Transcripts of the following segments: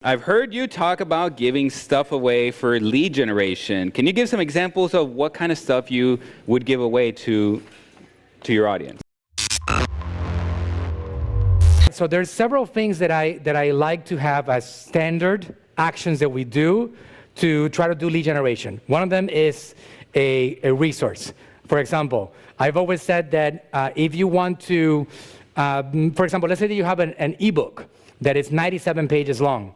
I've heard you talk about giving stuff away for lead generation. Can you give some examples of what kind of stuff you would give away to your audience? So there's several things that I like to have as standard actions that we do to try to do lead generation. One of them is a resource. For example, I've always said that if you want to, for example, let's say that you have an ebook that is 97 pages long.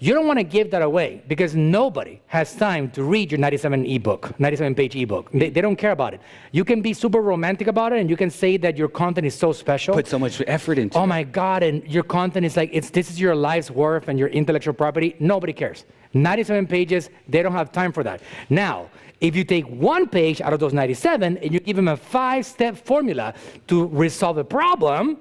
You don't want to give that away because nobody has time to read your 97-page ebook. They don't care about it. You can be super romantic about it and you can say that your content is so special. Put so much effort into it. Oh my God, and your content is like, this is your life's worth and your intellectual property. Nobody cares. 97 pages, they don't have time for that. Now, if you take one page out of those 97 and you give them a 5-step formula to resolve a problem,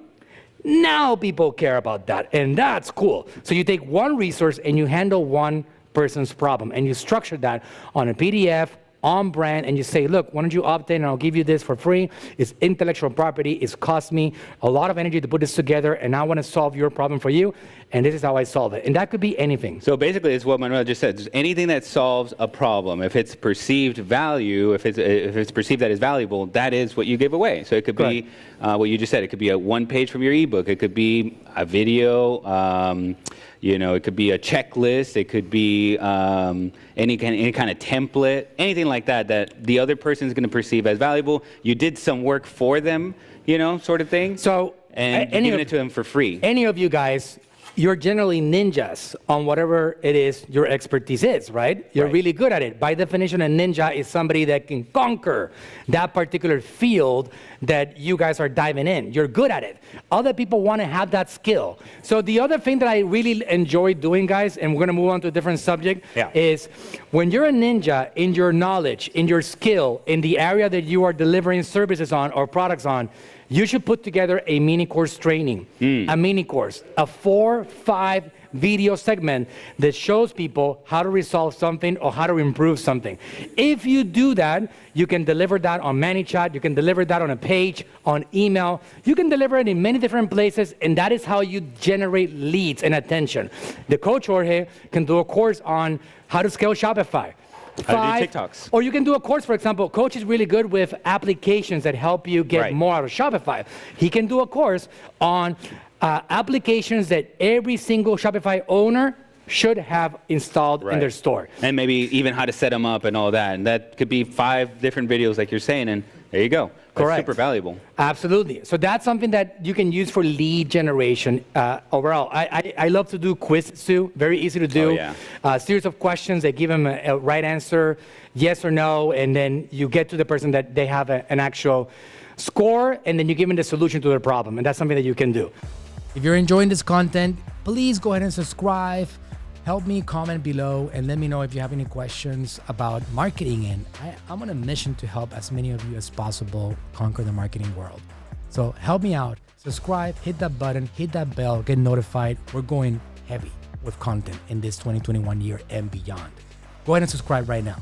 now people care about that, and that's cool. So you take one resource and you handle one person's problem, and you structure that on a PDF, on brand, and you say, look, why don't you opt in and I'll give you this for free. It's intellectual property. It's cost me a lot of energy to put this together, and I want to solve your problem for you, and this is how I solve it. And that could be anything. So basically, it's what Manuel just said. Just anything that solves a problem. If it's perceived value, if it's perceived that is valuable, that is what you give away. So it could be what you just said. It could be a one page from your ebook. It could be a video. It could be a checklist. It could be any kind of template, anything like that that the other person is going to perceive as valuable. You did some work for them, sort of thing. So and giving it to them for free. Any of you guys, you're generally ninjas on whatever it is your expertise is, right? You're really good at it. By definition, a ninja is somebody that can conquer that particular field that you guys are diving in. You're good at it. Other people want to have that skill. So the other thing that I really enjoy doing, guys, and we're going to move on to a different subject, is when you're a ninja in your knowledge, in your skill, in the area that you are delivering services on or products on, you should put together a mini course training, a mini course, a 4-5 video segment that shows people how to resolve something or how to improve something. If you do that, you can deliver that on ManyChat, you can deliver that on a page, on email, you can deliver it in many different places, and that is how you generate leads and attention. The coach Jorge can do a course on how to scale Shopify. How to do TikToks. Or you can do a course, for example, Coach is really good with applications that help you get more out of Shopify. He can do a course on applications that every single Shopify owner should have installed in their store. And maybe even how to set them up and all that. And that could be 5 different videos like you're saying, and there you go. That's super valuable. Absolutely. So that's something that you can use for lead generation overall. I love to do quizzes too. Very easy to do. A series of questions. They give them a right answer, yes or no, and then you get to the person that they have an actual score, and then you give them the solution to their problem. And that's something that you can do. If you're enjoying this content, please go ahead and subscribe. Help me comment below and let me know if you have any questions about marketing. And I'm on a mission to help as many of you as possible conquer the marketing world. So help me out. Subscribe, hit that button, hit that bell, get notified. We're going heavy with content in this 2021 year and beyond. Go ahead and subscribe right now.